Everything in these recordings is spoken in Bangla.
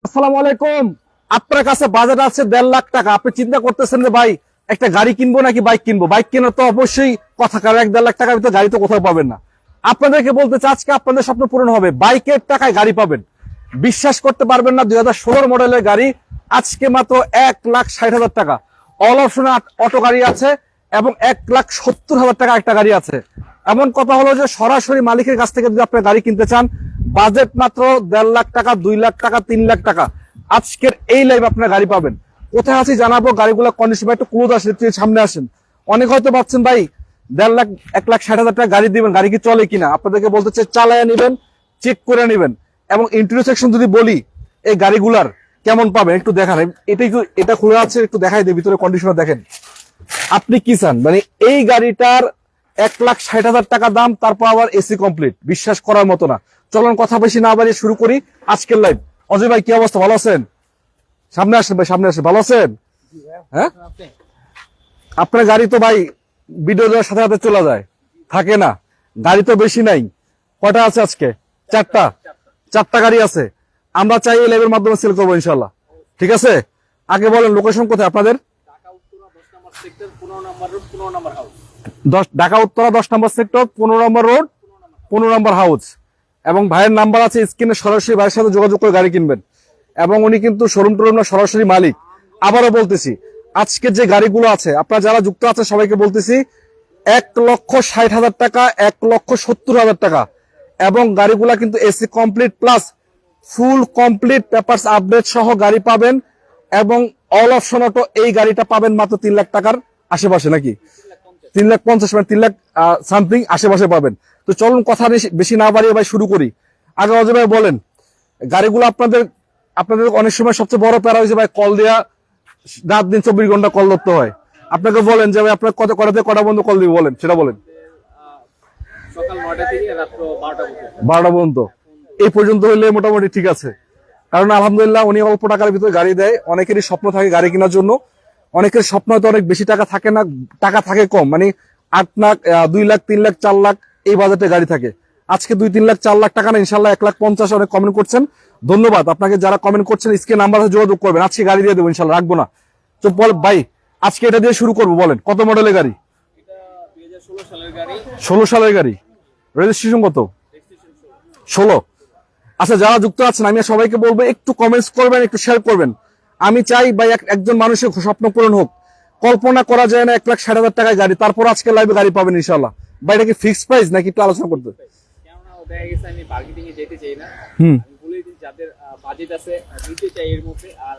আসসালামু আলাইকুম। আপনার কাছে বাজেট আছে 1.5 লাখ টাকা, আপনি চিন্তা করতেছেন যে ভাই একটা গাড়ি কিনবো নাকি বাইক কিনবো। বাইক কেনার তো অবশ্যই কথা, কারণ 1.5 লাখ টাকার ভিতরে গাড়ি তো কোথাও পাবেন না। আপনাদেরকে বলতে চাই আজকে আপনাদের স্বপ্ন পূরণ হবে, বাইকের টাকায় গাড়ি পাবেন। বিশ্বাস করতে পারবেন না, 2016 মডেলের গাড়ি আজকে মাত্র 1,60,000 টাকা। অল অপশনে অটো গাড়ি আছে এবং 1,70,000 টাকা একটা গাড়ি আছে। এমন কথা হলো যে সরাসরি মালিকের কাছ থেকে যদি আপনি গাড়ি কিনতে চান, বাজেট মাত্র 1.5 লাখ টাকা, 2 লাখ টাকা, 3 লাখ টাকা, আজকের এই লাইভ আপনার গাড়ি পাবেন। কোথায় আছি জানাবো, গাড়িগুলো কন্ডিশন একটু ক্লোজ আসে, সামনে আসেন। অনেক হয়তো ভাবছেন ভাই 1.5 লাখ 1,60,000 টাকা গাড়ি দিবেন, গাড়ি কি চলে কিনা। আপনাদেরকে বলতে চাই চালায় নিবেন, চেক করে নিবেন। এবং ইন্টারসেকশন যদি বলি এই গাড়িগুলার কেমন পাবেন একটু দেখান। এটা খুলে আছে, একটু দেখাই দিই ভিতরে কন্ডিশন দেখেন। আপনি কি চান, মানে এই গাড়িটার 1,60,000 টাকা দাম, তারপর আবার এসি কমপ্লিট, বিশ্বাস করার মতো না। চলুন কথা বেশি না বাড়িয়ে শুরু করি আজকের লাইভ। অজয় ভাই কি অবস্থা, ভালো আছেন? সামনে আসেন ভাই, সামনে আসেন। ভালো আছেন? হ্যাঁ, আপনার গাড়ি তো ভাই ভিডিও দেওয়ার সাথে সাথে চলে যায়, থাকে না। গাড়ি তো বেশি নাই, কয়টা আছে আজকে? 4টা গাড়ি আছে। আমরা চাই এই লাইভের মাধ্যমে সেল করবো ইনশাল্লাহ, ঠিক আছে? আগে বলেন লোকেশন কোথায় আপনাদের? ঢাকা উত্তরা 10 নম্বর সেক্টর, 15 নম্বর রোড, 15 নম্বর হাউস। এবং ভাইয়ের নাম্বার আছে স্ক্রিনে, সরাসরি ভাইয়ের সাথে যোগাযোগ করে গাড়ি কিনবেন। এবং উনি কিন্তু শোরুম টোরুম না, সরাসরি মালিক। আবারও বলতেছি, আজকে যে গাড়িগুলো আছে, আপনারা যারা যুক্ত আছে সবাইকে বলতেছি 1,60,000 টাকা, 1,70,000 টাকা। এবং গাড়িগুলা কিন্তু AC complete plus full complete papers update সহ গাড়ি পাবেন। এবং অল অপশন অটো এই গাড়িটা পাবেন মাত্র 3 লাখ টাকার আশেপাশে, নাকি 3,50,000, মানে 3 লাখ সামথিং আশেপাশে পাবেন। তো চলুন কথা বেশি না বাড়িয়ে ভাই শুরু করি। আগে অজয় ভাই বলেন, গাড়িগুলো আপনাদের অনেক সময় সবচেয়ে বড় প্যারা হয়েছে ভাই কল দেয়া, রাত দিন 24 ঘন্টা কল ধরতে হয়। আপনাকে বলেন যে ভাই আপনার কটা থেকে কটা বন্ধ কল দিবে, বলেন সেটা বলেন। সকাল 9টা থেকে রাত 12টা পর্যন্ত। এই পর্যন্ত হইলে মোটামুটি ঠিক আছে, কারণ আলহামদুলিল্লাহ উনি অল্প টাকার ভিতরে গাড়ি দেয়। অনেকেরই স্বপ্ন থাকে গাড়ি কেনার জন্য, অনেকের স্বপ্ন হয়তো অনেক বেশি টাকা থাকে না, টাকা থাকে কম, মানে 8 লাখ, 2 লাখ, 3 লাখ, 4 লাখ এই বাজেটে গাড়ি থাকে। আজকে 2, 3 লাখ, 4 লাখ টাকা না, ইনশাল্লাহ 1,50,000। অনেক কমেন্ট করছেন, ধন্যবাদ আপনাকে যারা কমেন্ট করছেন। স্ক্রিনে নাম্বার যোগাযোগ করবেন, আজকে গাড়ি দিয়ে দেবো ইনশাল্লাহ, রাখবো না। তো বল ভাই, আজকে এটা দিয়ে শুরু করবো, বলেন কত মডেলের গাড়ি? এটা 2016 সালের গাড়ি। 16 সালের গাড়ি। রেজিস্ট্রেশন কত? 16। আচ্ছা, যারা যুক্ত আছেন আমি সবাইকে বলবো একটু কমেন্টস করবেন, একটু শেয়ার করবেন। আমি চাই ভাই একজন মানুষের স্বপ্ন পূরণ হোক। কল্পনা করা যায় না 1,60,000 টাকায় গাড়ি, তারপর আজকে লাইভে গাড়ি পাবেন ইনশাল্লাহ। ভাই এটা কি ফিক্সড প্রাইস নাকি একটু আলোচনা করতে? কেননা দেখা গেছে আমি বার্গেনিং এ যেতে চাই না, আমি বলে দিই যাদের বাজেট আছে নিতে চাই এর মধ্যে। আর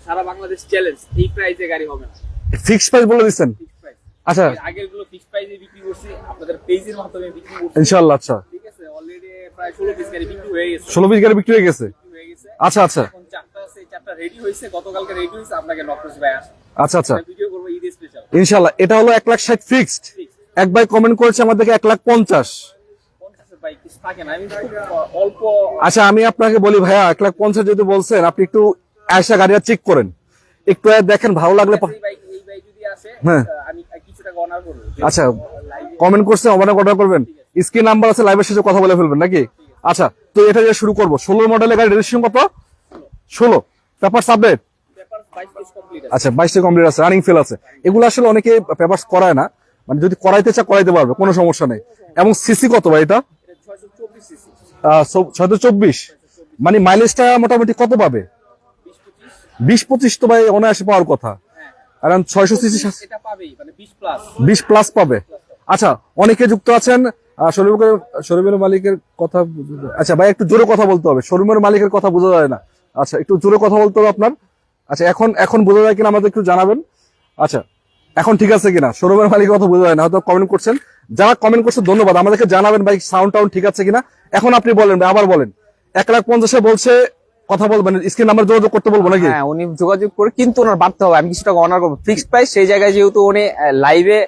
সারা বাংলাদেশ চ্যালেঞ্জ, এই প্রাইসে গাড়ি হবে না। ফিক্সড প্রাইস বলে দিচ্ছেন? Fixed price. আচ্ছা, আগের গুলো ফিক্সড প্রাইসে বিক্রি করছি, আপনাদের পেজের মাধ্যমে বিক্রি করছি ইনশাল্লাহ। আচ্ছা, ঠিক আছে। অলরেডি প্রায় 16 পিস গাড়ি বিক্রি হয়ে গেছে। 16 পিস গাড়ি বিক্রি হয়ে গেছে। আচ্ছা আচ্ছা, এখন 4টা আছে, 4টা রেডি হয়েছে, গতকালকে রেডি হয়েছে। আপনাকে নকশ ভাই আসে। আচ্ছা আচ্ছা, ভিডিও করব ঈদ স্পেশাল ইনশাল্লাহ। এটা হলো 1,60,000 ফিক্সড। এক ভাই কমেন্ট করেছে আমাদেরকে 1,50,000। 50 ভাই কিছু থাকে না, আমি খুব অল্প। আচ্ছা, আমি আপনাকে বলি ভাইয়া 1,50,000 যদি বলছেন, আপনি একটু আয়সা গাড়িটা চেক করেন, একটু দেখেন, ভালো লাগলে এই ভাই যদি আসে হ্যাঁ, আমি কিছু টাকা অনার করব। আচ্ছা কমেন্ট করছে, অর্ডার করবেন। স্ক্রিন নাম্বার আছে, লাইভের শেষে কথা বলে ফেলবেন নাকি? আচ্ছা, তো এটা দিয়ে শুরু করবো। 16 মডেলের গাড়ি, রেজিস্ট্রেশন কত? 16। Papers update? পেপার 22 কমপ্লিট আছে। আচ্ছা, 22 কমপ্লিট আছে, রানিং ফেল আছে। এগুলো আসলে অনেকে পেপারস করায় না, মানে যদি করাইতে চায় করাইতে পারবে, কোনো সমস্যা নেই। এবং সিসি কত ভাই এটা? 624 সিসি। 624। মানে মাইলেজটা মোটামুটি কত পাবে? 20-25 তো ভাই অনায়াসে পাওয়ার কথা, কারণ 600 সিসি এটা পাবেই, মানে 20 প্লাস। 20 প্লাস পাবে। আচ্ছা, অনেকে যুক্ত আছেন শোরুমের মালিকের কথা। আচ্ছা ভাই, একটু জোরে কথা বলতে হবে, শোরুমের মালিকের কথা বোঝা যায় না। আচ্ছা, একটু জোরে কথা বলতে হবে আপনার। আচ্ছা, এখন বোঝা যায় কিনা আমাদের একটু জানাবেন। আচ্ছা, এখন ঠিক আছে কিনা? শোরুমের মালিকের কথা বোঝা যায় না, হয়তো কমেন্ট করছেন। যারা কমেন্ট করছে ধন্যবাদ, আমাদেরকে জানাবেন ভাই সাউন্ড টাউন্ড ঠিক আছে কিনা। এখন আপনি বলেন ভাই, আবার বলেন। 1,50,000 বলছে, কথা বলবেন, স্ক্রিন নাম্বার যোগাযোগ করতে বলবো নাকি? হ্যাঁ, উনি যোগাযোগ করে, কিন্তু ওনার বাড়তে হবে, আমি কিছু টাকা অনার করবো। ফিক্সড প্রাইস সেই জায়গায়, যেহেতু উনি লাইভে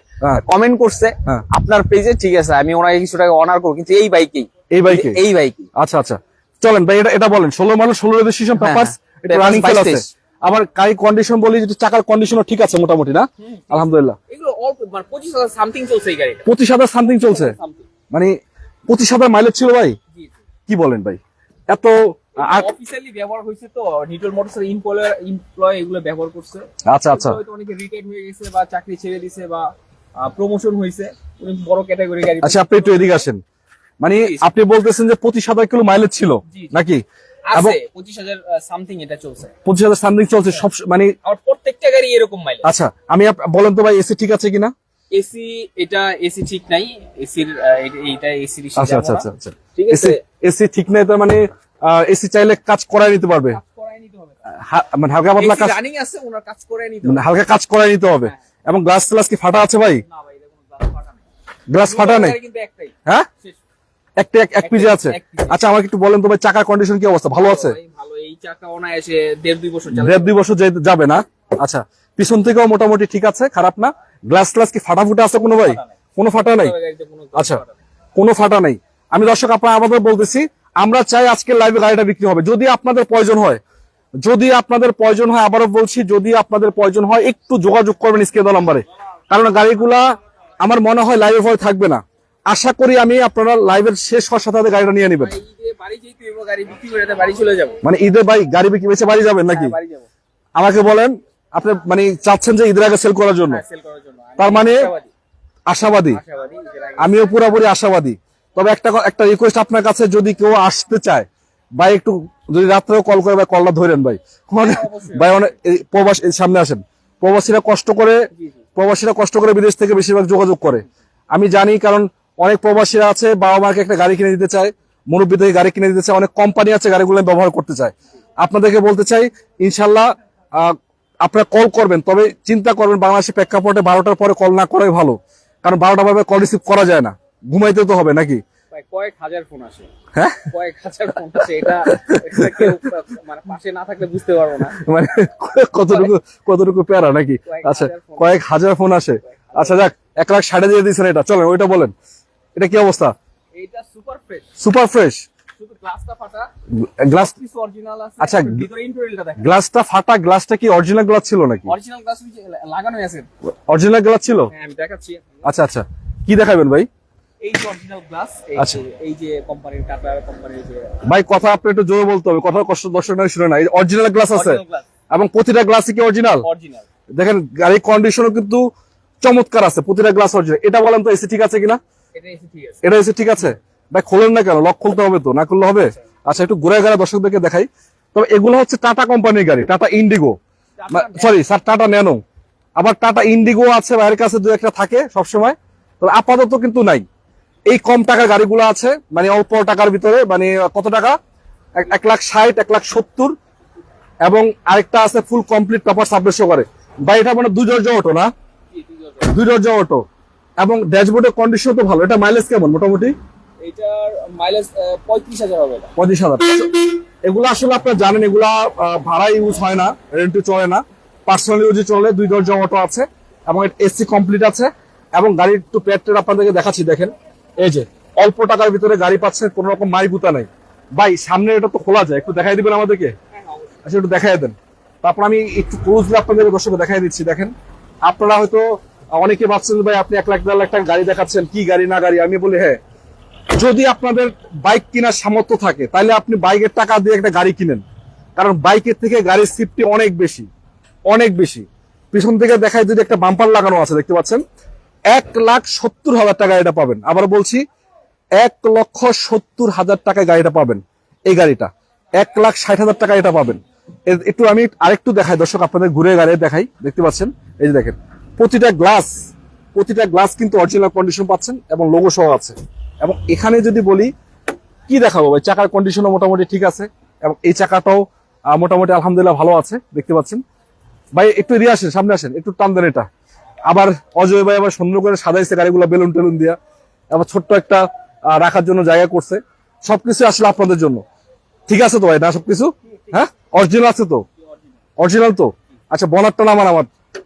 কমেন্ট করছে আপনার পেজে, ঠিক আছে, আমি ওনাকে কিছু টাকা অনার করবো, কিন্তু এই বাইকেই। আচ্ছা আচ্ছা, চলেন ভাই, এটা বলেন। 16 মডেল, 16 রেজিস্ট্রেশন, পেপারস, এটা রানিং ফেল আছে। আবার গাড়ি কন্ডিশন বলি, যদি চাকার কন্ডিশনও ঠিক আছে মোটামুটি, না? আলহামদুলিল্লাহ। এগুলো অল্প, মানে 25,000 সামথিং চলছে এই গাড়িটা। 25,000 সামথিং চলছে, মানে 25,000 মাইলেজ ছিল ভাই? কি বলেন ভাই, এত আর অফিসিয়ালি ব্যবহার হয়েছে তো, নিটল মোটরসের এমপ্লয় এগুলো ব্যবহার করছে। আচ্ছা আচ্ছা হয়তো অনেকে রিটায়ার হয়ে গেছে বা চাকরি ছেড়ে দিছে বা প্রমোশন হয়েছে, উনি বড় ক্যাটাগরি গাড়ি। আচ্ছা, আপনি একটু এদিকে আসেন। মানে আপনি বলতেছেন যে 25,000 কিলো মাইলেজ ছিল জি, জি। নাকি? আছে 25,000 সামথিং এটা চলছে, 25,000 সামথিং চলছে সব মানে। আর প্রত্যেকটা গাড়ি এরকম মাইলেজ। আচ্ছা, আমি বলেন তো ভাই, এসি ঠিক আছে কিনা? এসি, এটা এসি ঠিক নাই, এসির এইটা এসি আচ্ছা আচ্ছা আচ্ছা আচ্ছা, ঠিক আছে। এসি ঠিক নাই তার মানে এসি চাইলে কাজ করাই নিতে পারবে, কাজ করাই নিতে হবে, মানে হালকা পাতলা কাজ, রানিং আছে, ওনার কাজ করাই নিতে মানে হবে। হালকা কাজ করাই নিতে হবে। এবং গ্লাস ট্লাস কি ফাটা আছে ভাই? না ভাই, এটা কোনো গ্লাস ফাটা নেই, গ্লাস ফাটা নেই, কিন্তু একটাই। হ্যাঁ শেষ। এক পিজে আছে। এক পিজে। আচ্ছা, আমাকে একটু বলেন তো ভাই, চাকার কন্ডিশন কি অবস্থা? ভালো আছে? ভাই ভালো, এই চাকা অনায়াসে 1.5-2 বছর চালাবে। 1.5-2 বছর যাবে না? আচ্ছা, পিছন থেকেও মোটামুটি ঠিক আছে, খারাপ না। গ্লাস ট্লাস কি ফাটা ফুটা আছে কোনো ভাই? কোনো ফাটা নাই? গাড়িতে কোনো আচ্ছা, ফাটা নেই। কোনো ফাটা নাই। আমি দর্শক আপনার আমাদের বলতেছি, আমরা চাই আজকে লাইভে গাড়িটা বিক্রি হবে। যদি আপনাদের প্রয়োজন হয়, আবারও বলছি, যদি আপনাদের প্রয়োজন হয় একটু যোগাযোগ করবেন স্ক্রিনে দেওয়া নাম্বারে, কারণ গাড়িগুলা আমার মনে হয় লাইভে পরে থাকবে না। আশা করি আমি আপনারা লাইভের শেষ হওয়ার সাথে সাথে গাড়িটা নিয়ে নেবেন। ভাই, ঈদে বাড়ি যেতে হইব, গাড়ি বিক্রি করে তো বাড়ি চলে যাব। মানে ঈদে ভাই গাড়ি বিক্রি বেঁচে বাড়ি যাবেন নাকি? বাড়ি যাব। আমাকে বলেন, আপনি মানে চাচ্ছেন যে ঈদের আগে সেল করার জন্য? সেল করার জন্য আমি তার মানে আশাবাদী। আশাবাদী। ঈদের আগে। আমিও পুরোপুরি আশাবাদী। তবে একটা রিকোয়েস্ট আপনার কাছে, যদি কেউ আসতে চায় ভাই, একটু যদি রাত্রেও কল করে ভাই, কলটা ধরেন ভাই। ভাই অনেক প্রবাসী সামনে আসেন, প্রবাসীরা কষ্ট করে বিদেশ থেকে বেশিরভাগ যোগাযোগ করে, আমি জানি। কারণ অনেক প্রবাসীরা আছে, বাবা মাকে একটা গাড়ি কিনে দিতে চায়, মুরব্বী থেকে গাড়ি কিনে দিতে চায়, অনেক কোম্পানি আছে গাড়িগুলো ব্যবহার করতে চায়। আপনাদেরকে বলতে চাই, ইনশাল্লাহ আপনারা কল করবেন, তবে চিন্তা করবেন বাংলাদেশের প্রেক্ষাপটে 12টার পরে কল না করাই ভালো, কারণ 12টা ভাবে কল রিসিভ করা যায় না, ঘুমাইতে তো হবে নাকি? ভাই কয়েক হাজার ফোন আসে, হ্যাঁ, কয়েক হাজার ফোন আসে, এটা কেউ মানে পাশে না থাকলে বুঝতে পারবো না। মানে কতটুকু প্যারা নাকি? আচ্ছা, কয়েক হাজার ফোন আসে। আচ্ছা যাক, 1,60,000 দিয়ে দিয়েছেন এটা, চলেন ওইটা বলেন, এটা কি অবস্থা? এইটা সুপার ফ্রেশ, সুপার ফ্রেশ। শুধু গ্লাসটা ফাটা, গ্লাস, কিছু অরিজিনাল আছে। আচ্ছা, ভিতরে ইন্টেরিয়রটা দেখেন। গ্লাসটা ফাটা, গ্লাসটা কি অরিজিনাল গ্লাস ছিল নাকি? অরিজিনাল গ্লাস লাগানোই আছে। অরিজিনাল গ্লাস ছিল? হ্যাঁ, আমি দেখাচ্ছি। আচ্ছা আচ্ছা, কি দেখাবেন ভাই? এই যে অরিজিনাল গ্লাস, আচ্ছা। এই যে কোম্পানির, টাটা কোম্পানির যে ভাই কথা আপনি একটু জোরে বলতে হবে, কথা কষ্ট দর্শক না শুনে না। এই অরিজিনাল গ্লাস আছে, অরিজিনাল গ্লাস, এবং প্রতিটা গ্লাসই কি অরিজিনাল? অরিজিনাল। দেখেন গাড়ির কন্ডিশনও কিন্তু চমৎকার আছে, প্রতিটা গ্লাস অরিজিনাল। এটা বলেন তো এসি ঠিক আছে কিনা? এটা এসে ঠিক আছে। এটা এসি ঠিক আছে? ভাই খোলেন না কেন? লক খুলতে হবে তো, না খুললে হবে? আচ্ছা, একটু ঘুরে ঘুরে দর্শকদেরকে দেখাই। তবে এগুলো হচ্ছে টাটা কোম্পানির গাড়ি, tata Indigo, sorry sir, tata nano. আবার টাটা ইন্ডিগো আছে ভাইয়ের কাছে, দু একটা থাকে সবসময়, তবে আপাতত কিন্তু নাই। এই কম টাকার গাড়িগুলো আছে, মানে অল্প টাকার ভিতরে, মানে কত টাকা, 1,60,000, 1,70,000, এবং আরেকটা আছে ফুল কমপ্লিট পেপার সাবমিট করে। ভাই এটা মানে 2 দরজা অটো না? 2 দরজা অটো, এবং ড্যাশবোর্ডের কন্ডিশন তো ভালো। এটা মাইলেজ কেমন মোটামুটি? এটার মাইলেজ 35,000 হবে। 35,000। এগুলো আসলে আপনারা জানেন, এগুলা ভাড়া ইউজ হয় না, রেন্টে চলে না, পার্সোনাল ইউজে চলে। 2 দরজা অটো আছে, এবং এসি কমপ্লিট আছে, এবং গাড়ির একটু পেট্রোল আপনাদেরকে দেখাচ্ছি, দেখেন এই যে অল্প টাকার ভিতরে গাড়ি পাচ্ছেন, কোন রকম মাইগুতা নাই। ভাই সামনে এটা তো খোলা যায়, একটু দেখাই দিবেন আমাদেরকে? আচ্ছা, একটু দেখাই দেন। তারপর আমি একটু ক্লোজলি আপনাদের দর্শক দেখাই দিচ্ছি। দেখেন, আপনারা হয়তো অনেকে ভাবছেন ভাই আপনি 1,00,000 টাকা গাড়ি দেখাচ্ছেন, কি গাড়ি না গাড়ি। আমি বলি হ্যাঁ, যদি আপনাদের বাইক কেনার সামর্থ্য থাকে, তাহলে আপনি বাইকের টাকা দিয়ে একটা গাড়ি কিনেন, কারণ বাইকের থেকে গাড়ির সেফটি অনেক বেশি, অনেক বেশি। পিছন থেকে দেখায় যদি একটা বাম্পার লাগানো আছে, দেখতে পাচ্ছেন, 1,70,000 টাকা এটা পাবেন। আবার বলছি, 1,70,000 টাকায় গাড়িটা পাবেন। এই গাড়িটা 1,60,000 টাকা এটা পাবেন। একটু আমি আরেকটু দেখাই দর্শক, আপনাদের ঘুরে গাড়ি দেখাই, দেখতে পাচ্ছেন এই যে দেখেন, প্রতিটা গ্লাস কিন্তু অরিজিনাল কন্ডিশন পাচ্ছেন, এবং লোগো সহ আছে। এবং এখানে যদি বলি কি দেখাবো ভাই, চাকার কন্ডিশনও মোটামুটি ঠিক আছে, এবং এই চাকাটাও মোটামুটি আলহামদুলিল্লাহ ভালো আছে, দেখতে পাচ্ছেন। ভাই একটু এদিকে আসেন, সামনে আসেন, একটু টান দেন এটা। আবার অজয় ভাই আবার সুন্দর করে সাজাইছে গাড়িগুলো বেলুন টেলুন দিয়া, আবার ছোট্ট একটা রাখার জন্য জায়গা করছে। সবকিছু আসলে আপনাদের জন্য ঠিক আছে তো ভাই, না সবকিছু? হ্যাঁ, অরিজিনাল আছে তো? অরিজিনাল তো? আচ্ছা, বনারটা নামান আমার।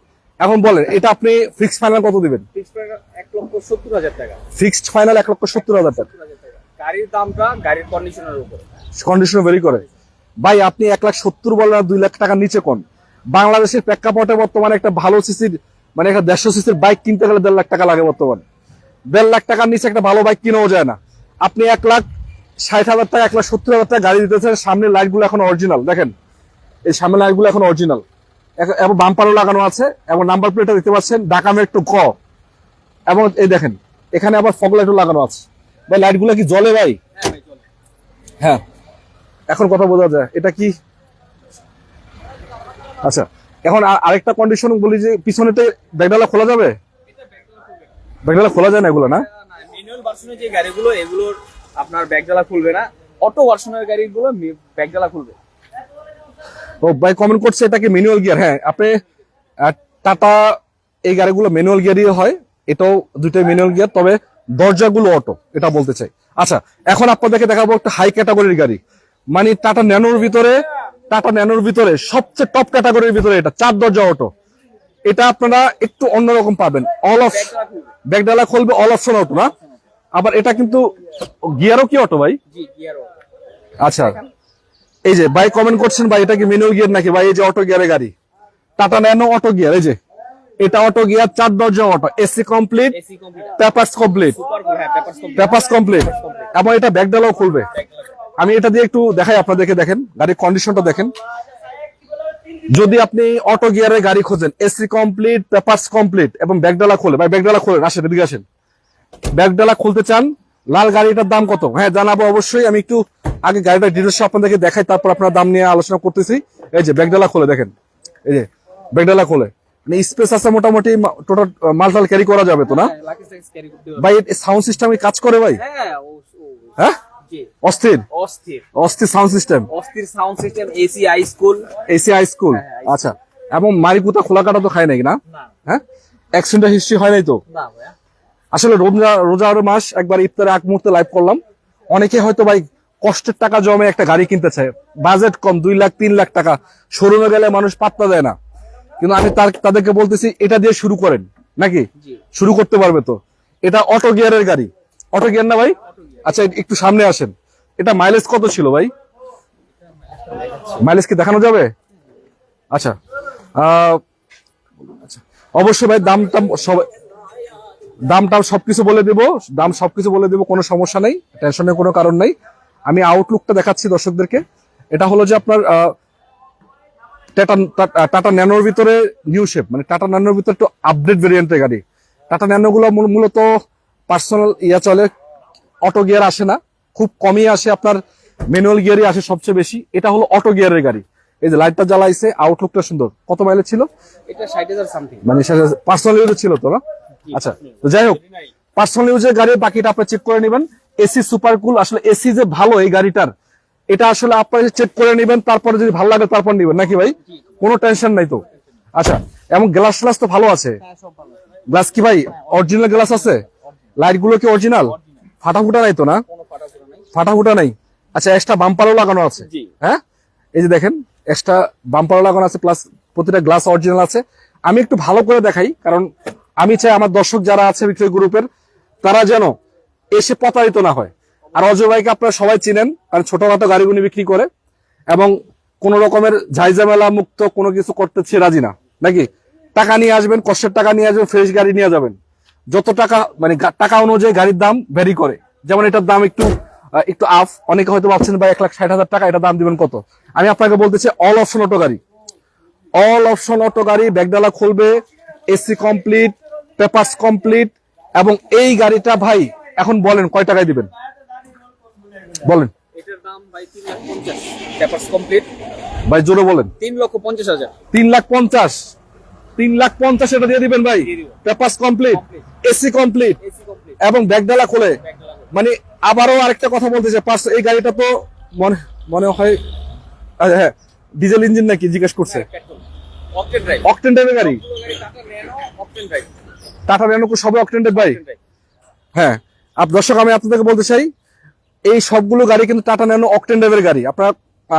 এখন বলেন, এটা আপনি ফিক্সড ফাইনাল কত দিবেন? ফিক্সড 1,70,000 টাকা। ফিক্সড ফাইনাল 1,70,000 টাকা। গাড়ির দামটা গাড়ির কন্ডিশনের উপরে, কন্ডিশন ভেরি করে। ভাই আপনি 1,70,000 বলেন আর 2 লাখ টাকার নিচে কোন? বাংলাদেশের প্রেক্ষাপটে বর্তমানে একটা ভালো সিসির, মানে একটা 150 সিসির বাইক কিনতে গেলে 1.5 লাখ টাকা লাগে বর্তমানে। 1.5 লাখ টাকার নিচে একটা ভালো বাইক কিনেও যায় না। আপনি 60,000 টাকা 1,70,000 টাকা গাড়ি দিতেছে, সামনে লাইট গুলো এখন অরিজিনাল, দেখেন এই সামনে লাইট গুলো এখন অরিজিনাল, এবং বাম্পারও লাগানো আছে, এবং নাম্বার প্লেটটা দিতে পারছেন ঢাকা মেট্রো ক, এবং এই দেখেন এখানে আবার ফগ লাইটও লাগানো আছে। ভাই লাইট গুলো কি জ্বলে ভাই? হ্যাঁ ভাই চলে। হ্যাঁ, এখন কথা বোঝা যায় এটা কি। আচ্ছা, এখন আরেকটা কন্ডিশন বলি যে পিছনেতে ব্যাগডালা খোলা যাবে? ব্যাগডালা খোলা যায় না এগুলো না? ম্যানুয়াল ভার্সনের যে গাড়িগুলো এগুলোর আপনার ব্যাগডালা খুলবে না, অটো ভার্সনের গাড়িগুলো ব্যাগডালা খুলবে। ও ভাই কমেন্ট করছে এটা কি ম্যানুয়াল গিয়ার? হ্যাঁ, আপনি টাটা এই গাড়িগুলো ম্যানুয়াল গিয়ারই হয়, এটাও দুইটাই ম্যানুয়াল গিয়ার, তবে দরজাগুলো অটো, এটা বলতে চাই। আচ্ছা, এখন আপনাদেরকে দেখাবো একটা হাই ক্যাটাগরির গাড়ি, মানে টাটা ন্যানোর ভিতরে সবচেয়ে টপ ক্যাটাগরির ভিতরে এটা 4 দরজা অটো। এটা আপনারা একটু অন্যরকম পাবেন, অল অফ ব্যাগডালা খুলবে, অল অপশন অটো না? আবার এটা কিন্তু গিয়ারও কি অটো ভাই? জি গিয়ার। আচ্ছা, এই যে ভাই কমেন্ট করছেন ভাই এটা কি ম্যানুয়াল গিয়ার নাকি? ভাই এই যে অটো গিয়ারের গাড়ি, টাটা ন্যানো অটো গিয়ার, এই যে এটা অটো গিয়ার, 4 দরজা auto, AC complete, AC complete, papers complete, super cool, হ্যাঁ পেপারস কমপ্লিট, এবং এটা ব্যাগডালাও খুলবে। আমি এটা দিয়ে একটু দেখাই আপনাদেরকে, দেখেন গাড়ির কন্ডিশনটা দেখেন। যদি আপনি অটো গিয়ারের গাড়ি খোঁজেন, এসি কমপ্লিট, পেপারস কমপ্লিট এবং ব্যাগডালা খোলে, ভাই ব্যাগডালা খোলেন, আসেন এদিকে আসেন, ব্যাগডালা খুলতে চান, লাল গাড়িটার দাম কত? হ্যাঁ জানাবো অবশ্যই, আমি একটু আগে গাড়িটার ডিটেলস আপনাদেরকে দেখাই, তারপর আপনার দাম নিয়ে আলোচনা করতেছি। এই যে ব্যাগডালা খোলে, দেখেন এই যে ব্যাগডালা খোলে, মানে স্পেস আছে মোটামুটি, টোটাল মালটাল ক্যারি করা যাবে তো না লাকি সাইজ ক্যারি করতে হবে। ভাই? সাউন্ড সিস্টেম কাজ করে ভাই? হ্যাঁ হ্যাঁ, জি অস্থির অস্থির অস্থির সাউন্ড সিস্টেম, অস্থির sound system, AC high school. AC high school. আচ্ছা, এবং মারিকুতা খোলা কাটা তো খায় নাই না? না হ্যাঁ, অ্যাক্সিডেন্ট হিস্ট্রি হয় নাই তো? না ভাইয়া। আসলে রোজার মাস, একবার ইফতারে এক মুহূর্তে লাইভ করলাম, অনেকে হয়তো ভাই কষ্টের টাকা জমে একটা গাড়ি কিনতে চায়, বাজেট কম, 2 লাখ 3 লাখ টাকা, শোরুমে গেলে মানুষ পাত্তা দেয় না, কিন্তু আমি তাদেরকে বলতেছি এটা দিয়ে শুরু করেন, নাকি শুরু করতে পারবে তো? এটা অটো গিয়ারের গাড়ি, অটো গিয়ার না ভাই? আচ্ছা একটু সামনে আসেন, এটা মাইলেজ কত ছিল ভাই? মাইলেজ কি দেখানো যাবে? আচ্ছা, আচ্ছা অবশ্যই ভাই দামটা সবকিছু বলে দেবো, কোনো সমস্যা নেই, টেনশনের কোনো কারণ নেই। আমি আউটলুকটা দেখাচ্ছি দর্শকদেরকে। এটা হলো যে আপনার টাটা ন্যানোর ভিতরে নিউ শেপ, মানে টাটা ন্যানোর ভিতরে একটু আপডেট ভেরিয়েন্টের গাড়ি। টাটা ন্যানো গুলো মূলত পার্সোনাল চলে, অটো গিয়ার আসে না, খুব কমই আসে, আপনার ম্যানুয়াল গিয়ারই আসে সবচেয়ে বেশি। এটা হলো অটো গিয়ারের গাড়ি। এই যে লাইটটা জ্বালাইছে, আউটলুকটা সুন্দর। কত মাইলেজ ছিল? এটা 60,000 সামথিং, মানে পার্সোনাল ইউজে ছিল তো না? আচ্ছা, তো যাই হোক, পার্সোনাল ইউজের গাড়ি, বাকিটা আপনি চেক করে নেবেন। এসি সুপার কুল, আসলে এসি যে ভালো এই গাড়িটার, এটা আসলে আপনারা চেক করে নেবেন, তারপরে যদি ভালো লাগে তারপর নেবেন, নাকি ভাই? কোনো টেনশন নাই তো? আচ্ছা, এবং গ্লাস ট্লাস তো ভালো আছে? হ্যাঁ সব ভালো। গ্লাস কি ভাই অরিজিনাল গ্লাস আছে? লাইট গুলো কি অরিজিনাল? ফাটাফুটা নাই তো না? কোনো ফাটাফুটা নাই। ফাটাফুটা নাই। আচ্ছা, এক্সট্রা বাম্পারও লাগানো আছে? জি। হ্যাঁ, এই যে দেখেন এক্সট্রা বাম্পারও লাগানো আছে, প্লাস প্রতিটা গ্লাস অরিজিনাল আছে। আমি একটু ভালো করে দেখাই, কারণ আমি চাই আমার দর্শক যারা আছে বিক্রয় গ্রুপের, তারা যেন এসে প্রতারিত না হয়। আর অজয় ভাইকে আপনারা সবাই চিনেন, কারণ ছোটখাটো গাড়িগুলি বিক্রি করে এবং কোন রকমের ঝাইঝামেলা মুক্ত কোনো কিছু করতে রাজি না, নাকি? টাকা নিয়ে আসবেন, কষ্টের টাকা নিয়ে আসবেন, ফ্রেশ গাড়ি নিয়ে যাবেন। যত টাকা, মানে টাকা অনুযায়ী গাড়ির দাম ভ্যারি করে। যেমন এটার দাম একটু আফ, অনেকে হয়তো ভাবছেন ভাই 1,60,000 টাকা, এটা দাম দিবেন কত? আমি আপনাকে বলতেছি অল অপশন অটো গাড়ি, অল অপশন অটো গাড়ি, ব্যাগডালা খুলবে, এসি কমপ্লিট, পেপারস কমপ্লিট, এবং এই গাড়িটা ভাই এখন বলেন কয় টাকায় দিবেন? বলেন। এটার দাম ভাই 3,50,000, পেপারস কমপ্লিট। ভাই জোরে বলেন। 3,50,000। 3,50,000, 3,50,000 এটা দিয়ে দিবেন ভাই? Papers complete, AC complete AC complete এবং ব্যাগডালা খোলে। মানে আবারও আরেকটা কথা বলতে চাই, এই গাড়িটা তো মনে হয় হ্যাঁ ডিজেল ইঞ্জিন নাকি জিজ্ঞেস করছে? পেট্রোল অকটেন ড্রাইভ, অকটেন ড্রাইভের গাড়ি। Tata nano octane drive, tata nano সবে অকটেন ড্রাইভ ভাই? হ্যাঁ, দর্শক আমি আপনাদেরকে বলতে চাই, এই সবগুলো গাড়ি কিন্তু টাটা ন্যানো অকটেন ড্রাইভের গাড়ি। আপনারা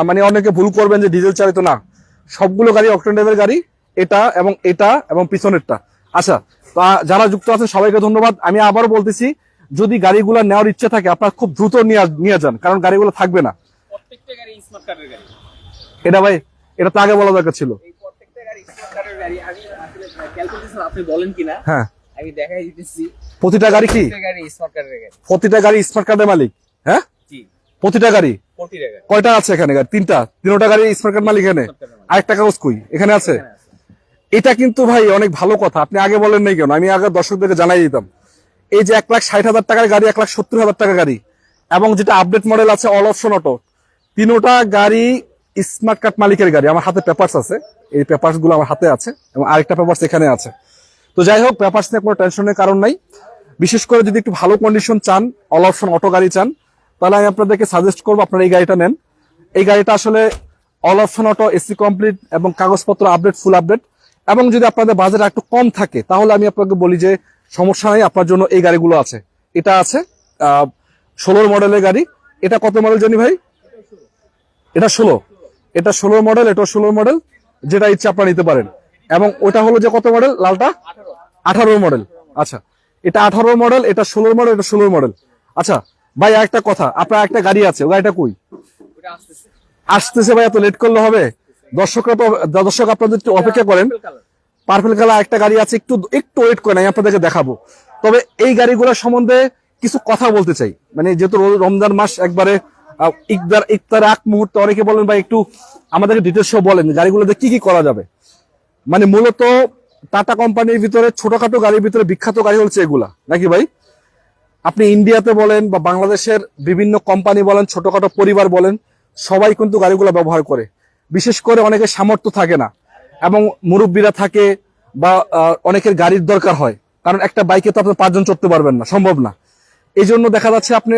মানে অনেকে ভুল করবেন যে ডিজেল চালিত, না, সবগুলো গাড়ি অকটেন ড্রাইভের গাড়ি, এটা এবং পিছনেরটা। আচ্ছা, যারা যুক্ত আছেন সবাইকে ধন্যবাদ। আমি আবারও বলতেছি, যদি গাড়িগুলো নেওয়ার ইচ্ছা থাকে আপনার খুব দ্রুত নিয়ে যান, কারণ গাড়িগুলো থাকবে না। প্রত্যেকটা গাড়ি স্মার্ট কার্ডের গাড়ি। এটা ভাই, এটা তো আগে বলা দরকার ছিল। এই প্রত্যেকটা গাড়ি স্মার্ট কার্ডের গাড়ি। আমি আসলে ক্যালকুলেশন আপনি বলেন কিনা, হ্যাঁ আমি দেখাই দিতেছি। প্রতিটা গাড়ি কি? প্রত্যেকটা গাড়ি স্মার্ট কার্ডের গাড়ি। প্রতিটা গাড়ি স্মার্ট কার্ডের মালিক? হ্যাঁ, জি। প্রতিটা গাড়ি প্রতি জায়গায় কয়টা আছে এখানে গাড়ি? তিনটা গাড়ি স্মার্ট কার্ড মালিক এখানে। আরেকটা কাগজ কই? এখানে আছে। এটা কিন্তু ভাই অনেক ভালো কথা, আপনি আগে বলেন নাই কেন? আমি আগে দর্শকদেরকে জানাই দিতাম। এই যে 1,60,000 টাকার গাড়ি, 1,70,000 টাকার গাড়ি, এবং যেটা আপডেট মডেল আছে অল অপশন অটো, তিনোটা গাড়ি স্মার্ট কার্ড মালিকের গাড়ি। আমার হাতে পেপারস আছে, এই পেপারস গুলো আমার হাতে আছে, এবং আরেকটা পেপারস এখানে আছে। তো যাই হোক, পেপারস নিয়ে কোনো টেনশনের কারণ নাই। বিশেষ করে যদি একটু ভালো কন্ডিশন চান, অল অপশন অটো গাড়ি চান, তাহলে আমি আপনাদেরকে সাজেস্ট করবো আপনারা এই গাড়িটা নেন। এই গাড়িটা আসলে all option auto, AC complete, এবং কাগজপত্র আপডেট, ফুল আপডেট। এবং যদি আপনাদের বাজেট একটু কম থাকে, তাহলে আমি আপনাকে বলি যে সমস্যা নাই, আপনার জন্য এই গাড়িগুলো আছে। এটা আছে 16 মডেলের গাড়ি। এটা কত মডেল জানি ভাই? এটা 16। এটা 16 মডেল, এটা 16 মডেল, যেটা ইচ্ছা আপনারা নিতে পারেন। এবং ওটা হলো যে কত মডেল? লালটা 18 মডেল। আচ্ছা, এটা 18 মডেল, এটা 16 মডেল, এটা 16 মডেল। আচ্ছা ভাই, আরেকটা কথা, আপনার একটা গাড়ি আছে, ওই গাড়িটা কই? ওটা আসতেছে আসতেছে ভাই, এত লেট করলে হবে? দর্শক আপনাদের একটু অপেক্ষা করেন। কালার। পার্পল কালার একটা গাড়ি আছে, একটু ওয়েট করেন, আমি আপনাদেরকে দেখাবো। তবে এই গাড়িগুলোর সম্বন্ধে কিছু কথা বলতে চাই। মানে যেহেতু রমজান মাস একবারে ইফতার আগ মুহূর্তে, অনেকে বলেন ভাই একটু আমাদেরকে ডিটেলস বলেন গাড়িগুলোতে কি কি করা যাবে। মানে মূলত টাটা কোম্পানির ভিতরে ছোটখাটো গাড়ির ভিতরে বিখ্যাত গাড়ি হচ্ছে এগুলা, নাকি ভাই? আপনি ইন্ডিয়াতে বলেন বা বাংলাদেশের বিভিন্ন কোম্পানি বলেন, ছোটখাটো পরিবার বলেন, সবাই কিন্তু গাড়িগুলো ব্যবহার করে। বিশেষ করে অনেকের সামর্থ্য থাকে না, এবং মুরব্বীরা থাকে, বা অনেকের গাড়ির দরকার হয়, কারণ একটা বাইকে তো আপনি 5 জন চড়তে পারবেন না, সম্ভব না। এই জন্য দেখা যাচ্ছে আপনি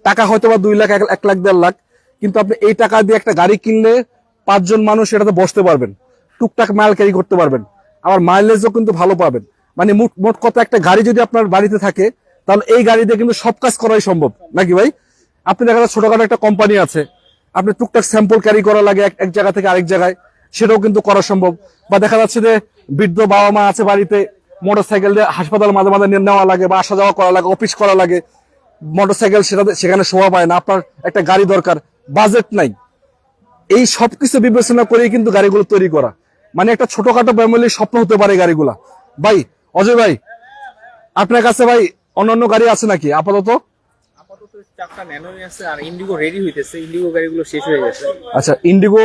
টাকা হয়তো বা 2 লাখ, 1 লাখ, 1.5 লাখ, কিন্তু আপনি এই টাকা দিয়ে একটা গাড়ি কিনলে 5 জন মানুষ এটাতে বসতে পারবেন, টুকটাক মাল ক্যারি করতে পারবেন, আবার মাইলেজও কিন্তু ভালো পাবেন। মানে মোট কথা, একটা গাড়ি যদি আপনার বাড়িতে থাকে, তাহলে এই গাড়ি দিয়ে কিন্তু সব কাজ করাই সম্ভব, নাকি ভাই? আপনি দেখা যাচ্ছে ছোটখাটো একটা কোম্পানি আছে, আপনি টুকটাক স্যাম্পল ক্যারি করা লাগে এক জায়গা থেকে আরেক জায়গায়, সেটাও কিন্তু করা সম্ভব। বা দেখা যাচ্ছে যে বৃদ্ধ বাবা মা আছে বাড়িতে, মোটরসাইকেল দিয়ে হাসপাতাল মাঝে মাঝে নিয়ে নেওয়া লাগে, বা আসা যাওয়া করা লাগে, অফিস করা লাগে, মোটরসাইকেল সেখানে শোভা পায় না, আপনার একটা গাড়ি দরকার, বাজেট নাই। এই সবকিছু বিবেচনা করেই কিন্তু গাড়িগুলো তৈরি করা। মানে একটা ছোটখাটো ফ্যামিলির স্বপ্ন হতে পারে গাড়িগুলা। ভাই অজয় ভাই, আপনার কাছে ভাই অন্যান্য গাড়ি আছে নাকি আপাতত? আপাতত 4টা ন্যানোই আছে, আর ইন্ডিগো রেডি হইতেছে। ইন্ডিগো গাড়িগুলো শেষ হয়ে গেছে। আচ্ছা, ইন্ডিগো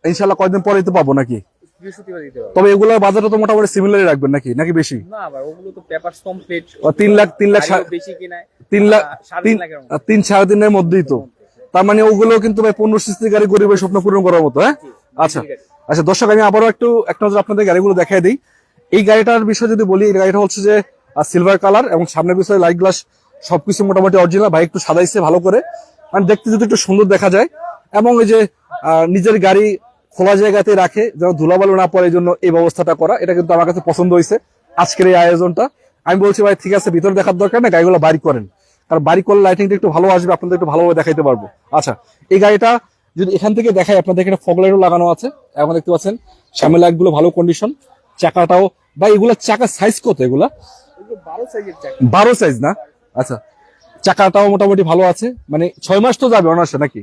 ইনশাল্লাহ কয়েকদিন পরে তো পাবো নাকি? বৃহস্পতিবার দিতে হবে। তবে এগুলোর বাজারটা তো মোটামুটি সিমিলারই রাখবেন নাকি বেশি? না, আবার ওগুলো তো পেপারস কমপ্লিট। 3 লাখ বেশি কিনায় 3 লাখ 3.5 লাখের মতো। 3-3.5 মধ্যেই তো। তার মানে ওগুলো কিন্তু ভাই 15 সিসি গাড়ি, গরিবের স্বপ্ন পূরণ করার মতো। হ্যাঁ, আচ্ছা দর্শক, আমি আবারও একটা নজর আপনাদের গাড়িগুলো দেখাই দিই। এই গাড়িটার বিষয় যদি বলি, এই গাড়িটা হচ্ছে যে সিলভার কালার, এবং সামনের বিষয়ে লাইট গ্লাস সবকিছু মোটামুটি অরিজিনাল। ভাই একটু সাজাইছে ভালো করে, মানে দেখতে যদি একটু সুন্দর দেখা যায়। এবং এই যে নিজের গাড়ি খোলা জায়গাতে রাখে, যেন ধুলাবালু না পড়ে, এই জন্য এই ব্যবস্থাটা করা। এটা কিন্তু আমার কাছে পছন্দ হয়েছে আজকের এই আয়োজনটা। আমি বলছি ভাই ঠিক আছে, ভিতরে দেখার দরকার না, গাড়িগুলো বাড়ি করেন, কারণ বাড়ি করলে লাইটিংটা একটু ভালো আসবে, আপনাদের একটু ভালোভাবে দেখাইতে পারবো। আচ্ছা, এই গাড়িটা যদি এখান থেকে দেখাই, আপনাদের এখানে ফগ লাইটও লাগানো আছে, এখন দেখতে পাচ্ছেন সামনে লাইট গুলো ভালো কন্ডিশন। চাকাটাও ভাই, এগুলা চাকার সাইজ কত? এগুলা 12 সাইজের চাকা। 12 সাইজ না? আচ্ছা, চাকাটাও মোটামুটি ভালো আছে, মানে 6 মাস তো যাবে অনার্সে নাকি?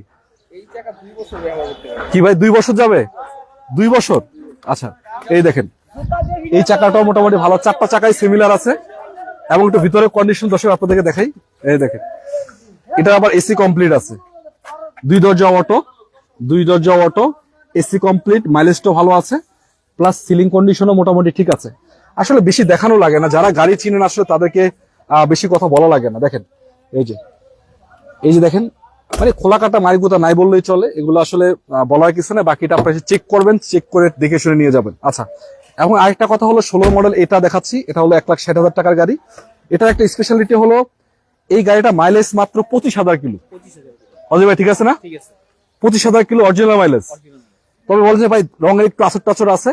এই চাকা 2 বছর ব্যবহার করতে পারবে। কি ভাই 2 বছর যাবে? 2 বছর? আচ্ছা, এই দেখেন এই চাকাটাও মোটামুটি ভালো, 4টা চাকাই সিমিলার আছে। এবং একটু ভিতরে কন্ডিশন দর্শক আপনাদেরকে দেখাই, এই দেখেন এটা আবার এসি কমপ্লিট আছে, 2 দরজা অটো, এসি কমপ্লিট, মাইলেজটাও ভালো আছে, প্লাস সিলিং কন্ডিশনও মোটামুটি ঠিক আছে। আসলে বেশি দেখানো লাগে না, যারা গাড়ি চিনেন আসলে তাদেরকে বেশি কথা বলা লাগে না। দেখেন এই যে দেখেন, মানে খোলা কাটা মাইগুতা নাই বললেই চলে, এগুলো আসলে বলার কিছু না। বাকিটা আপনারা চেক করবেন, চেক করে দেখে শুনে নিয়ে যাবেন। আচ্ছা, এবং আরেকটা কথা হলো 16 মডেল এটা দেখাচ্ছি, এটা হলো 1,60,000 টাকার গাড়ি। এটার একটা স্পেশালিটি হলো এই গাড়িটা মাইলেজ মাত্র 25,000 কিলো। 25,000। অজয় ভাই ঠিক আছে না? ঠিক আছে, 25,000 কিলো অরিজিনাল মাইলেজ। তবে বলছে ভাই রঙের একটু আচর আছে,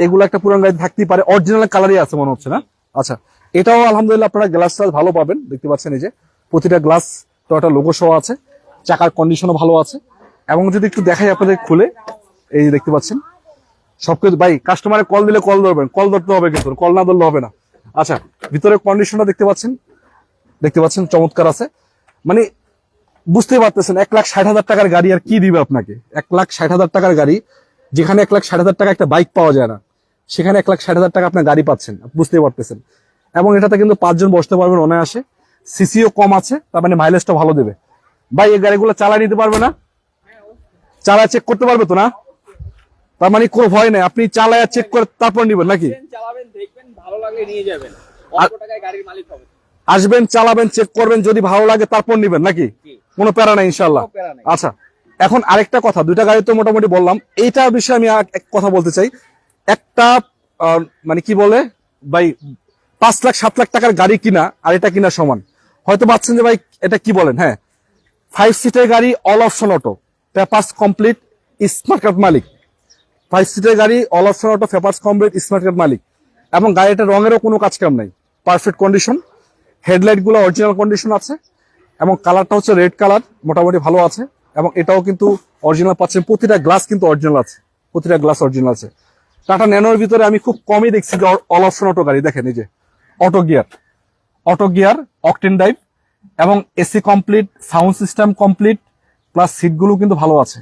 এগুলো একটা পুরান গাড়ি থাকতেই পারে, অরিজিনাল কালারই আছে মনে হচ্ছে না? আচ্ছা, এটাও আলহামদুলিল্লাহ আপনারা গ্লাস ভালো পাবেন, দেখতে পাচ্ছেন এই যে প্রতিটা গ্লাস তো একটা লোগো সহ আছে, চাকার কন্ডিশনও ভালো আছে। এবং যদি একটু দেখাই আপনাদের খুলে, এই যে দেখতে পাচ্ছেন সবকিছু। ভাই কাস্টমারে কল দিলে কল ধরবেন, কল ধরতে হবে কিন্তু, কল না ধরলে হবে না। আচ্ছা, ভিতরে কন্ডিশনটা দেখতে পাচ্ছেন চমৎকার আছে। মানে বুঝতেই পারতেছেন 1,60,000 টাকার গাড়ি আর কি দিবে আপনাকে? 1,60,000 টাকার গাড়ি, যেখানে 1,60,000 টাকা একটা বাইক পাওয়া যায় না, সেখানে 1,60,000 টাকা আপনার গাড়ি পাচ্ছেন, বুঝতেই পারতেছেন। এবং এটাতে কিন্তু 5 জন বসতে পারবেন অনায়াসে, সিসিও কম আছে, তার মানে মাইলেজটা ভালো দেবে। ভাই এই গাড়িগুলো চালায় নিতে পারবে না? চালায় চেক করতে পারবে তো না? তার মানে কোনো ভয় নেই, আপনি চালায় চেক করে তারপর নিবেন নাকি? চালাবেন, দেখবেন, ভালো লাগলে নিয়ে যাবেন, অল্প টাকায় গাড়ির মালিক হবে। আসবেন, চালাবেন, চেক করবেন, যদি ভালো লাগে তারপর নিবেন নাকি? কোনো প্যারা নাই ইনশাল্লাহ। কোনো প্যারা নাই। আচ্ছা, এখন আরেকটা কথা, দুইটা গাড়ি তো মোটামুটি বললাম, এইটার বিষয়ে আমি এক কথা বলতে চাই। একটা মানে কি বলে ভাই, 5 লাখ 7 লাখ টাকার গাড়ি কিনা আর এটা কিনা সমান। হয়তো ভাবছেন যে ভাই এটা কি বলেন, হ্যাঁ 5 সিটের গাড়ি, all option auto, papers complete, smart card মালিক। 5 সিটের গাড়ি, all option auto, papers complete, smart card মালিক, এবং গাড়িটা রঙেরও কোনো কাজ কাম নাই, পারফেক্ট কন্ডিশন। হেডলাইট গুলো অরিজিনাল কন্ডিশন আছে, এবং কালারটা হচ্ছে রেড কালার, মোটামুটি ভালো আছে। এবং এটাও কিন্তু অরিজিনাল পাচ্ছেন, প্রতিটা গ্লাস কিন্তু অরিজিনাল আছে, প্রতিটা গ্লাস অরিজিনাল আছে। টাটা ন্যানোর ভিতরে আমি খুব কমই দেখছি যে অল অপশন অটো গাড়ি। দেখেন এই যে অটো গিয়ার, অকটেন ড্রাইভ, এবং AC complete, sound system complete, plus সিটগুলো কিন্তু ভালো আছে।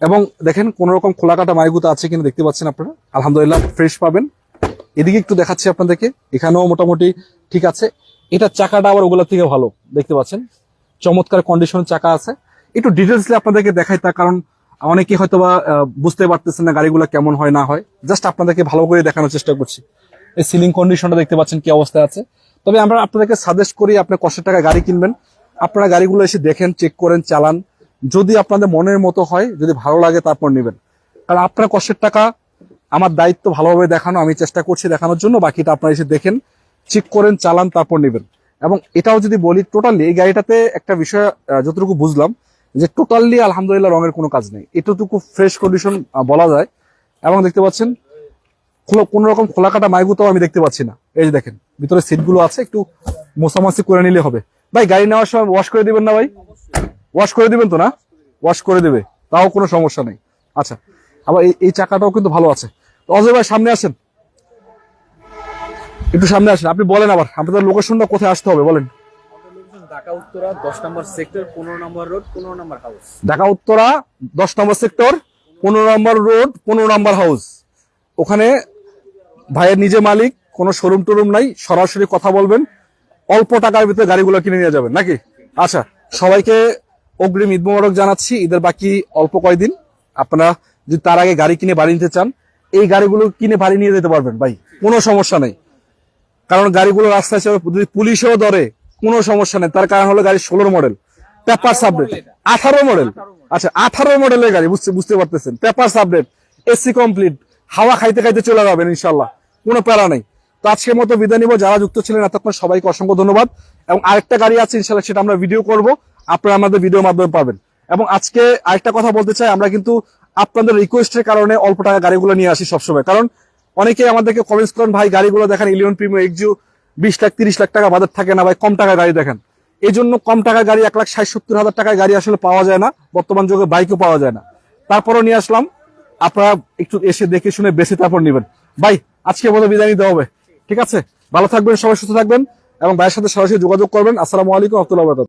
এবং দেখেন কোন রকম খোলাকাটা মাইগুতা আছে কিনা দেখতে পাচ্ছেন আপনারা, আলহামদুলিল্লাহ ফ্রেশ পাবেন। এদিকে একটু দেখাচ্ছি আপনাদেরকে, এখানেও মোটামুটি ঠিক আছে। এটা চাকাটা আবার ওগুলোর থেকে ভালো, দেখতে পাচ্ছেন চমৎকার কন্ডিশনের চাকা আছে। একটু ডিটেলসলি আপনাদেরকে দেখাই, তার কারণ অনেকে হয়তো বা বুঝতে পারতেছেন না গাড়িগুলো কেমন হয় না হয়, জাস্ট আপনাদেরকে ভালো করে দেখানোর চেষ্টা করছি। এই সিলিং কন্ডিশনটা দেখতে পাচ্ছেন কি অবস্থায় আছে। তবে আমরা আপনাদেরকে সাজেস্ট করি, আপনি কষ্টের টাকা গাড়ি কিনবেন, আপনারা গাড়িগুলো এসে দেখেন, চেক করেন, চালান, যদি আপনাদের মনের মতো হয়, যদি ভালো লাগে তারপর নেবেন। কারণ আপনার কষ্টের টাকা, আমার দায়িত্ব ভালোভাবে দেখানো, আমি চেষ্টা করছি দেখানোর জন্য, বাকিটা আপনারা এসে দেখেন, চেক করেন, চালান, তারপর নেবেন। এবং এটাও যদি বলি, টোটালি এই গাড়িটাতে একটা বিষয় যতটুকু বুঝলাম, যে টোটালি আলহামদুলিল্লাহ রঙের কোনো কাজ নেই, এতটুকু ফ্রেশ কন্ডিশন বলা যায়। এবং দেখতে পাচ্ছেন কোন রকম খোলাকাটা মাইগুতাও আমি দেখতে পাচ্ছি না। এই যে দেখেন ভিতরে সিটগুলো আছে, একটু মোছামাছি করে নিলে হবে। ভাই গাড়ি নেওয়ার সময় ওয়াশ করে দিবেন না ভাই? ওয়াশ করে দিবেন তো না? ওয়াশ করে দেবে, তাও কোনো সমস্যা নেই। আচ্ছা, আবার এই চাকাটাও কিন্তু ভালো আছে। তো অজয় ভাই সামনে আসেন, একটু সামনে আসেন, আপনি বলেন আবার আপনাদের লোকেশনটা কোথায় আসতে হবে বলেন। ঢাকা উত্তরা 10 নম্বর সেক্টর, 15 নম্বর রোড, 15 নম্বর হাউস। ঢাকা উত্তরা 10 নম্বর সেক্টর, 15 নম্বর রোড, 15 নম্বর হাউস। ওখানে ভাইয়ের নিজে মালিক, কোনো শোরুম টোরুম নাই, সরাসরি কথা বলবেন, অল্প টাকার ভিতরে গাড়িগুলো কিনে নিয়ে যাবেন নাকি? আচ্ছা, সবাইকে অগ্রিম ঈদ মোবারক জানাচ্ছি। ঈদের বাকি অল্প কয়দিন, আপনারা যদি তার আগে গাড়ি কিনে বাড়ি নিতে চান, এই গাড়িগুলো কিনে বাড়ি নিয়ে যেতে পারবেন ভাই, কোনো সমস্যা নেই। কারণ গাড়িগুলো রাস্তায় যদি পুলিশেও ধরে কোনো সমস্যা নেই, তার কারণ হলো গাড়ি 16 মডেল, পেপার আপডেট, 18 মডেল। আচ্ছা 18 মডেলের গাড়ি, বুঝতে পারতেছেন, পেপার আপডেট, এসি কমপ্লিট, হাওয়া খাইতে খাইতে চলে যাবেন ইনশাল্লাহ, কোনো প্যারা নেই। তো আজকের মতো বিদায় নিব, যারা যুক্ত ছিলেন এতক্ষণ সবাইকে অসংখ্য ধন্যবাদ। এবং আরেকটা গাড়ি আছে ইনশাল্লাহ, সেটা আমরা ভিডিও করব, আপনারা আমাদের ভিডিওর মাধ্যমে পাবেন। এবং আজকে আরেকটা কথা বলতে চাই, আমরা কিন্তু আপনাদের রিকোয়েস্টের কারণে অল্প টাকা গাড়িগুলো নিয়ে আসি সবসময়। কারণ অনেকে আমাদেরকে কমেন্টস করেন, ভাই গাড়িগুলো দেখেন ইলিয়ন প্রিমিও এক্সিও 20 লাখ 30 লাখ টাকা বাজার থাকে না ভাই, কম টাকা গাড়ি দেখেন। এই জন্য কম টাকার গাড়ি 1,60,70,000 টাকায় গাড়ি আসলে পাওয়া যায় না, বর্তমান যুগে বাইকও পাওয়া যায় না। তারপরও নিয়ে আসলাম, আপনারা একটু এসে দেখে শুনে বেশি তারপর নেবেন। ভাই আজকে বলে বিদায় নিতে হবে, ঠিক আছে? ভালো থাকবেন, সবাই সুস্থ থাকবেন, এবং ভাইয়ের সাথে সরাসরি যোগাযোগ করবেন। আসসালামু আলাইকুম ওয়া রাহমাতুল্লাহি ওয়া বারাকাতুহু।